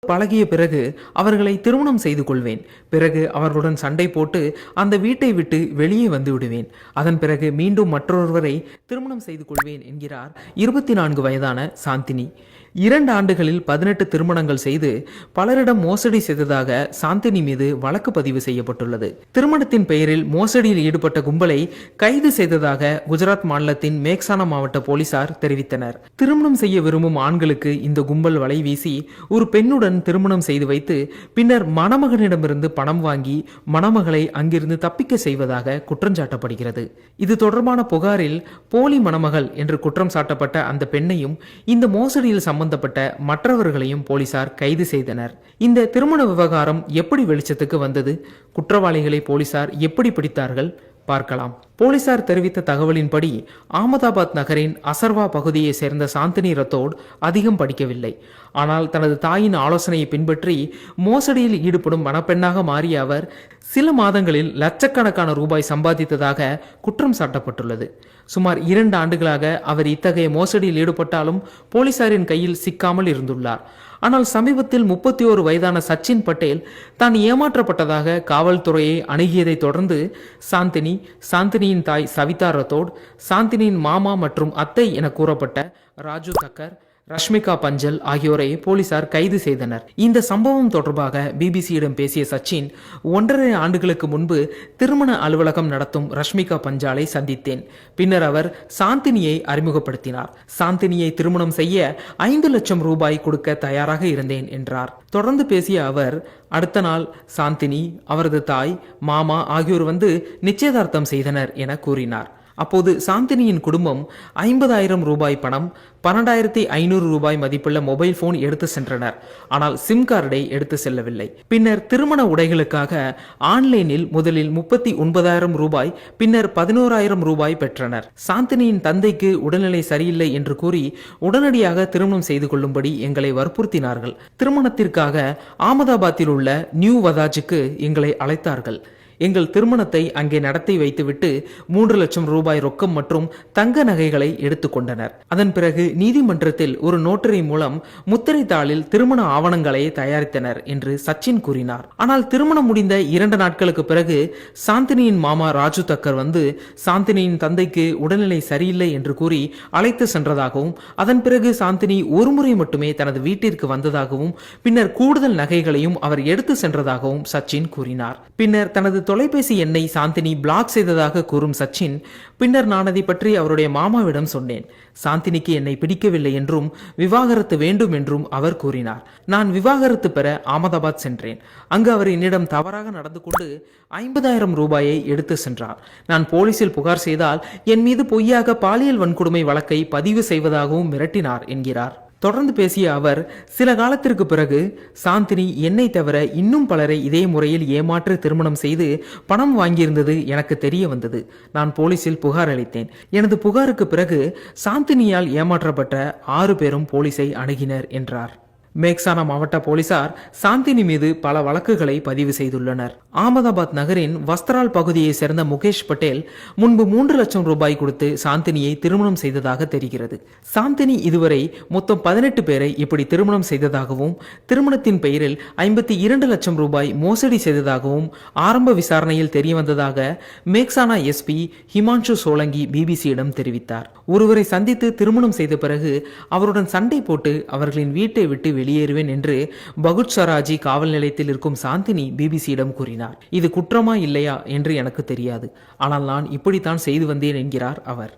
பழகிய பிறகு அவர்களை திருமணம் செய்து கொள்வேன். பிறகு அவர்களுடன் சண்டை போட்டு அந்த வீட்டை விட்டு வெளியே வந்து விடுவேன். அதன் பிறகு மீண்டும் மற்றொருவரை திருமணம் செய்து கொள்வேன் என்கிறார் 24 வயதான சாந்தினி. 2 ஆண்டுகளில் 18 திருமணங்கள் செய்து பலரிடம் மோசடி செய்ததாக சாந்தினி மீது வழக்கு பதிவு செய்யப்பட்டுள்ளது. திருமணத்தின் பெயரில் மோசடியில் ஈடுபட்ட கும்பலை கைது செய்ததாக குஜராத் மாநிலத்தின் மேக்சானா மாவட்ட போலீசார் தெரிவித்தனர். திருமணம் செய்ய விரும்பும் ஆண்களுக்கு இந்த கும்பல் வலை வீசி ஒரு பெண்ணுடன் திருமணம் செய்து வைத்து பின்னர் மணமகனிடமிருந்து பணம் வாங்கி மணமகளை அங்கிருந்து தப்பிக்க செய்வதாக குற்றஞ்சாட்டப்படுகிறது. இது தொடர்பான புகாரில் போலி மணமகள் என்று குற்றம் சாட்டப்பட்ட அந்த பெண்ணையும் இந்த மோசடியில் சம்பந்தப்பட்ட மற்றவர்களையும் போலீசார் கைது செய்தனர். இந்த திருமண விவகாரம் எப்படி வெளிச்சத்துக்கு வந்தது? குற்றவாளிகளை போலீசார் எப்படி பிடித்தார்கள்? பார்க்கலாம். போலீசார் தெரிவித்த தகவலின்படி அகமதாபாத் நகரின் அசர்வா பகுதியை சேர்ந்த சாந்தினி ரத்தோட் அதிகம் படிக்கவில்லை. ஆனால் தனது தாயின் ஆலோசனையை பின்பற்றி மோசடியில் ஈடுபடும் மணப்பெண்ணாக மாறிய அவர் சில மாதங்களில் லட்சக்கணக்கான ரூபாய் சம்பாதித்ததாக குற்றம் சாட்டப்பட்டுள்ளது. சுமார் 2 ஆண்டுகளாக அவர் இத்தகைய மோசடியில் ஈடுபட்டாலும் போலீசாரின் கையில் சிக்காமல் இருந்துள்ளார். ஆனால் சமீபத்தில் 31 வயதான சச்சின் பட்டேல் தான் ஏமாற்றப்பட்டதாக காவல்துறையை அணுகியதை தொடர்ந்து சாந்தினியின் தாய் சவிதா ரத்தோட், சாந்தினியின் மாமா மற்றும் அத்தை என கூறப்பட்ட ராஜு தக்கர், ரஷ்மிகா பஞ்சல் ஆகியோரை போலீசார் கைது செய்தனர். இந்த சம்பவம் தொடர்பாக பிபிசியிடம் பேசிய சச்சின், 1.5 ஆண்டுகளுக்கு முன்பு திருமண அலுவலகம் நடத்தும் ரஷ்மிகா பஞ்சாலை சந்தித்தேன். பின்னர் அவர் சாந்தினியை அறிமுகப்படுத்தினார். சாந்தினியை திருமணம் செய்ய 5 லட்சம் ரூபாய் கொடுக்க தயாராக இருந்தேன் என்றார். தொடர்ந்து பேசிய அவர், அடுத்த நாள் சாந்தினி, அவரது தாய், மாமா ஆகியோர் வந்து நிச்சயதார்த்தம் செய்தனர் என கூறினார். அப்போது சாந்தினியின் குடும்பம் 50,000 ரூபாய் பணம், 12,500 ரூபாய் மதிப்புள்ள மொபைல் போன் எடுத்து சென்றனர். ஆனால் சிம் கார்டை எடுத்து செல்லவில்லை. பின்னர் திருமண உடைகளுக்காக ஆன்லைனில் முதலில் 39,000 ரூபாய், பின்னர் 11,000 ரூபாய் பெற்றனர். சாந்தினியின் தந்தைக்கு உடல்நிலை சரியில்லை என்று கூறி உடனடியாக திருமணம் செய்து கொள்ளும்படி எங்களை வற்புறுத்தினார்கள். திருமணத்திற்காக அகமதாபாத்தில் உள்ள நியூ வதாஜுக்கு எங்களை அழைத்தார்கள். எங்கள் திருமணத்தை அங்கே நடத்தி வைத்துவிட்டு 3 லட்சம் ரூபாய் ரொக்கம் மற்றும் தங்க நகைகளை எடுத்துக்கொண்டனர். அதன் பிறகு நீதிமன்றத்தில் ஒரு நோட்டரி மூலம் முத்திரை தாளில் திருமண ஆவணங்களை தயாரித்தனர் என்று சச்சின் கூறினார். ஆனால் திருமணம் முடிந்த 2 நாட்களுக்கு பிறகு சாந்தினியின் மாமா ராஜு தக்கர் வந்து சாந்தினியின் தந்தைக்கு உடல்நிலை சரியில்லை என்று கூறி அழைத்து சென்றதாகவும், அதன் பிறகு சாந்தினி ஒருமுறை மட்டுமே தனது வீட்டிற்கு வந்ததாகவும், பின்னர் கூடுதல் நகைகளையும் அவர் எடுத்து சென்றதாகவும் சச்சின் கூறினார். பின்னர் தனது தொலைபேசி எண்ணை சாந்தினி பிளாக் செய்ததாக கூறும் சச்சின், பின்னர் நான் அதை பற்றி அவருடைய மாமாவிடம் சொன்னேன். சாந்தினிக்கு என்னை பிடிக்கவில்லை என்றும் விவாகரத்து வேண்டும் என்றும் அவர் கூறினார். நான் விவாகரத்து பெற அகமதாபாத் சென்றேன். அங்கு அவர் என்னிடம் தவறாக நடந்து கொண்டு 50,000 ரூபாயை எடுத்து சென்றார். நான் போலீசில் புகார் செய்தால் என் மீது பொய்யாக பாலியல் வன்கொடுமை வழக்கை பதிவு செய்வதாகவும் மிரட்டினார் என்கிறார். தொடர்ந்து பேசிய அவர், சில காலத்திற்கு பிறகு சாந்தினி என்னை தவிர இன்னும் பலரை இதே முறையில் ஏமாற்று திருமணம் செய்து பணம் வாங்கியிருந்தது எனக்கு தெரிய வந்தது. நான் போலீசில் புகார் அளித்தேன். எனது புகாருக்கு பிறகு சாந்தினியால் ஏமாற்றப்பட்ட 6 பேரும் போலீஸை அணுகினர் என்றார். மேக்சானா மாவட்ட போலீசார் சாந்தினி மீது பல வழக்குகளை பதிவு செய்துள்ளனர். அகமதாபாத் நகரின் வஸ்திரால் பகுதியை சேர்ந்த முகேஷ் பட்டேல் முன்பு 3 லட்சம் ரூபாய் கொடுத்து சாந்தினியை திருமணம் செய்ததாக தெரிகிறது. சாந்தினி இதுவரை மொத்தம் 18 பேரை இப்படி திருமணம் செய்ததாகவும், திருமணத்தின் பெயரில் 52 லட்சம் ரூபாய் மோசடி செய்ததாகவும் ஆரம்ப விசாரணையில் தெரியவந்ததாக மேக்சானா எஸ்பி ஹிமான்ஷு சோலங்கி பிபிசியிடம் தெரிவித்தார். ஒருவரை சந்தித்து திருமணம் செய்த பிறகு அவருடன் சண்டை போட்டு அவர்களின் வீட்டை விட்டு வெளியேறுவேன் என்று பகுட்சராஜி காவல் நிலையத்தில் இருக்கும் சாந்தினி பிபிசியிடம் கூறினார். இது குற்றமா இல்லையா என்று எனக்கு தெரியாது, ஆனால் நான் இப்படித்தான் செய்து வந்தேன் என்கிறார் அவர்.